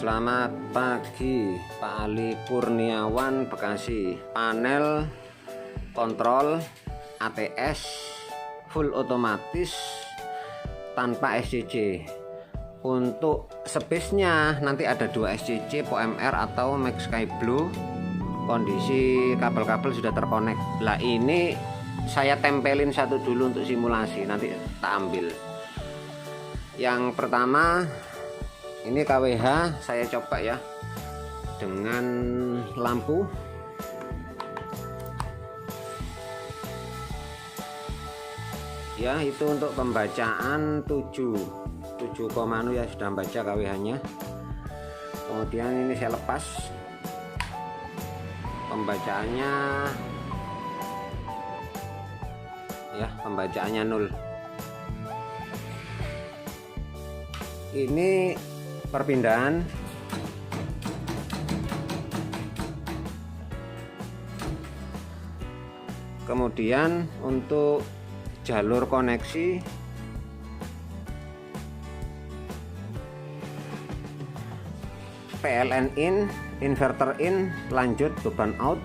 Selamat pagi, Pak Ali Kurniawan, Bekasi. Panel kontrol ATS full otomatis tanpa SCC. Untuk space-nya nanti ada 2 SCC, POMR atau Max Sky Blue. Kondisi kabel-kabel sudah terkonek. Lah ini saya tempelin satu dulu untuk simulasi, nanti tak ambil. Yang pertama ini KWH, saya coba ya dengan lampu. Ya, itu untuk pembacaan 7 ya, sudah baca KWH nya. Kemudian ini saya lepas, pembacaannya ya, pembacaannya 0. Ini perpindahan. Kemudian untuk jalur koneksi PLN in, inverter in, lanjut beban out.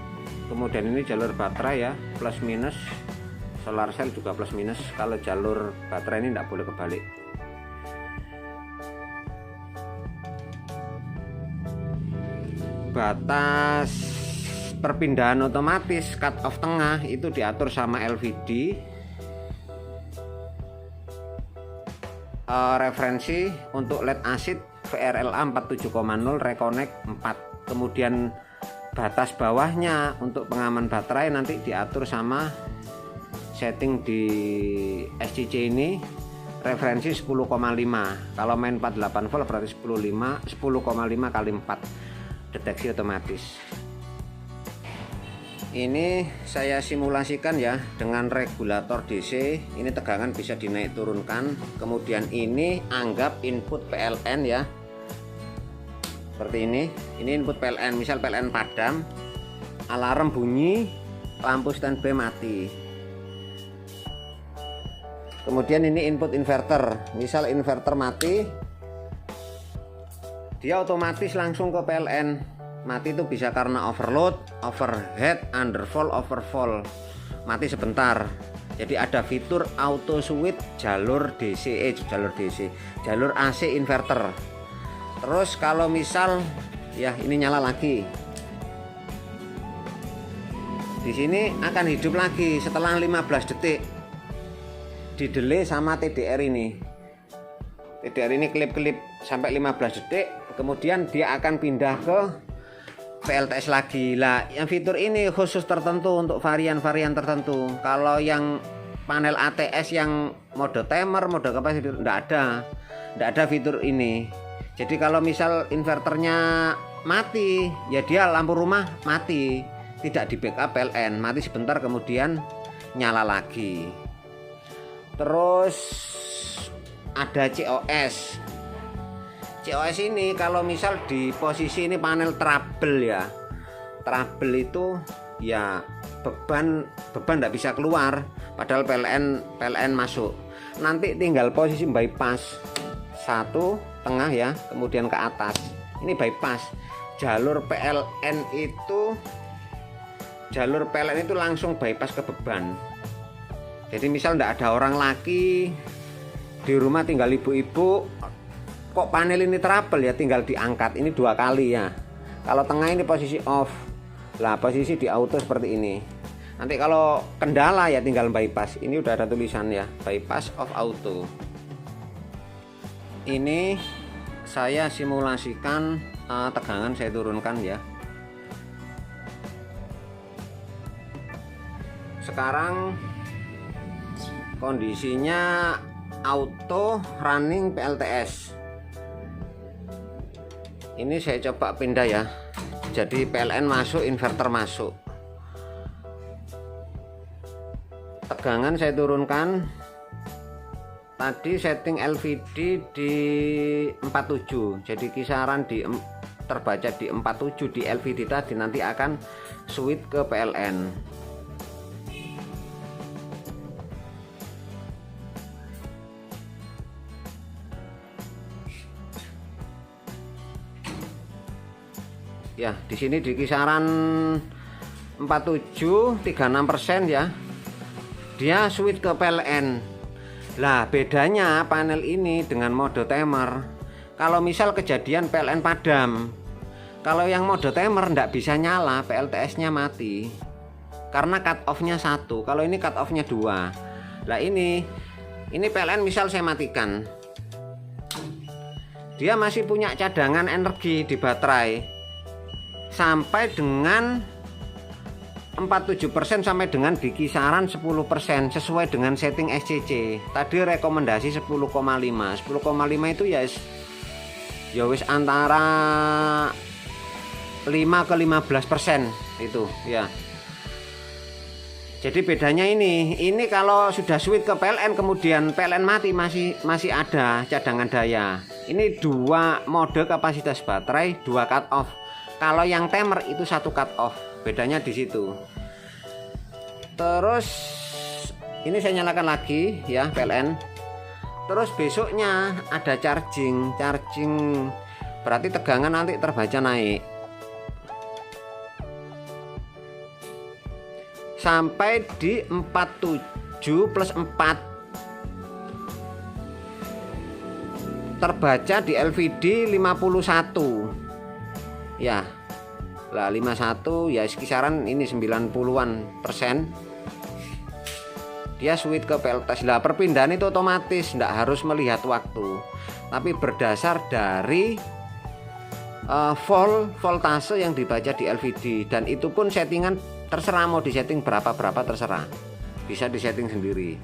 Kemudian ini jalur baterai ya, plus minus. Solar cell juga plus minus. Kalau jalur baterai ini tidak boleh kebalik. Batas perpindahan otomatis cut off tengah itu diatur sama LVD. Referensi untuk LED acid VRLA 47,0 reconnect 4. Kemudian batas bawahnya untuk pengaman baterai nanti diatur sama setting di SCC ini, referensi 10,5. Kalau main 48 volt berarti 10,5 kali 4 deteksi otomatis. Ini saya simulasikan ya dengan regulator DC. Ini tegangan bisa dinaik turunkan. Kemudian ini anggap input PLN ya, seperti ini. Ini input PLN, misal PLN padam, alarm bunyi, lampu standby mati. Kemudian ini input inverter, misal inverter mati, dia otomatis langsung ke PLN. Mati itu bisa karena overload, overhead, undervolt, overvolt. Mati sebentar. Jadi ada fitur auto switch jalur DC, jalur AC inverter. Terus kalau misal ya ini nyala lagi, di sini akan hidup lagi setelah 15 detik. Di delay sama TDR ini. TDR ini klip-klip sampai 15 detik, kemudian dia akan pindah ke PLTS lagi. Lah, yang fitur ini khusus tertentu untuk varian-varian tertentu. Kalau yang panel ATS yang mode timer, mode kapasitor enggak ada fitur ini. Jadi kalau misal inverternya mati, ya dia lampu rumah mati, tidak di backup PLN, mati sebentar kemudian nyala lagi. Terus ada COS. COS ini kalau misal di posisi ini panel trouble ya. Trouble itu ya beban enggak bisa keluar padahal PLN masuk. Nanti tinggal posisi bypass. Satu tengah ya, kemudian ke atas. Ini bypass. Jalur PLN itu langsung bypass ke beban. Jadi misal enggak ada orang laki di rumah, tinggal ibu-ibu, kok panel ini trouble ya, tinggal diangkat. Ini 2 kali ya. Kalau tengah ini posisi off, lah posisi di auto seperti ini. Nanti kalau kendala ya tinggal bypass. Ini udah ada tulisan ya, bypass off auto. Ini saya simulasikan tegangan saya turunkan ya. Sekarang kondisinya auto running PLTS. Ini saya coba pindah ya, jadi PLN masuk, inverter masuk. Tegangan saya turunkan. Tadi setting LVD di 47, jadi kisaran terbaca di 47 di LVD tadi, nanti akan switch ke PLN. Ya, di sini di kisaran 47-36% ya. Dia switch ke PLN. Lah, bedanya panel ini dengan mode timer. Kalau misal kejadian PLN padam, kalau yang mode timer ndak bisa nyala, PLTS-nya mati. Karena cut off-nya 1, kalau ini cut off-nya 2. Lah ini PLN misal saya matikan. Dia masih punya cadangan energi di baterai sampai dengan 47% sampai dengan di kisaran 10% sesuai dengan setting SCC. Tadi rekomendasi 10,5. 10,5 itu ya wis antara 5 ke 15% itu ya. Jadi bedanya ini kalau sudah switch ke PLN kemudian PLN mati masih ada cadangan daya. Ini 2 mode kapasitas baterai, 2 cut off. Kalau yang timer itu 1 cut off. Bedanya di situ. Terus ini saya nyalakan lagi ya PLN. Terus besoknya ada charging berarti tegangan nanti terbaca naik sampai di 47+4, terbaca di LVD 51 ya. Lah 51 ya kisaran ini 90-an%. Dia switch ke PLTS. Lah perpindahan itu otomatis, tidak harus melihat waktu, tapi berdasar dari voltase yang dibaca di LVD. Dan itu pun settingan terserah, mau disetting berapa terserah, bisa disetting sendiri.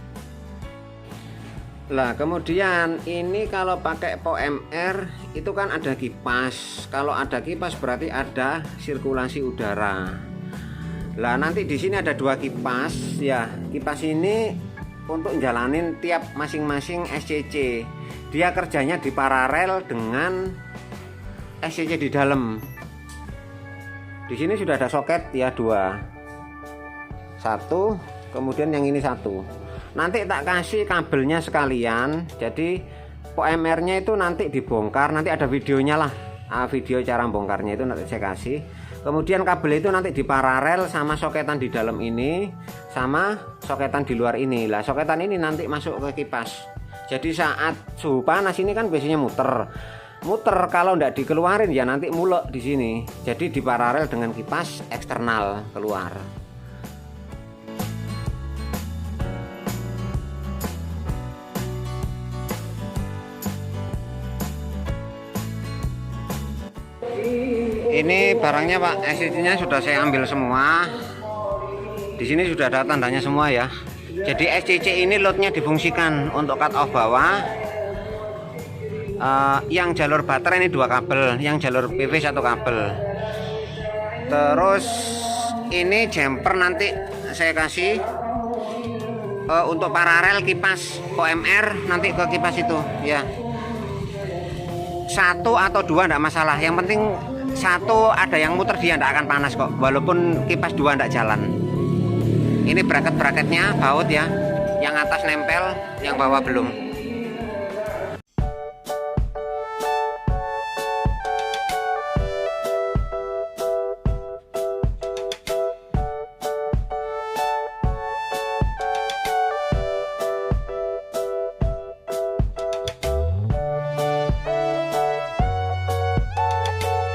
Lah kemudian ini kalau pakai POMR itu kan ada kipas. Kalau ada kipas berarti ada sirkulasi udara. Lah nanti di sini ada 2 kipas ya. Kipas ini untuk jalanin tiap masing-masing SCC. Dia kerjanya di paralel dengan SCC di dalam. Di sini sudah ada soket ya 2. 1, kemudian yang ini 1. Nanti tak kasih kabelnya sekalian. Jadi POMR-nya itu nanti dibongkar, nanti ada videonya lah. Video cara bongkarnya itu nanti saya kasih. Kemudian kabel itu nanti diparalel sama soketan di dalam ini sama soketan di luar ini. Lah soketan ini nanti masuk ke kipas. Jadi saat suhu panas ini kan biasanya muter, kalau ndak dikeluarin ya nanti mulek di sini. Jadi diparalel dengan kipas eksternal keluar. Ini barangnya Pak, SCC-nya sudah saya ambil semua. Di sini sudah ada tandanya semua ya. Jadi SCC ini loadnya difungsikan untuk cut off bawah. Yang jalur baterai ini 2 kabel, yang jalur PV 1 kabel. Terus ini jumper nanti saya kasih untuk paralel kipas POMR nanti ke kipas itu ya. 1 atau 2 enggak masalah, yang penting 1 ada yang muter, dia enggak akan panas kok walaupun kipas 2 enggak jalan. Ini bracket-bracketnya baut ya, yang atas nempel, yang bawah belum.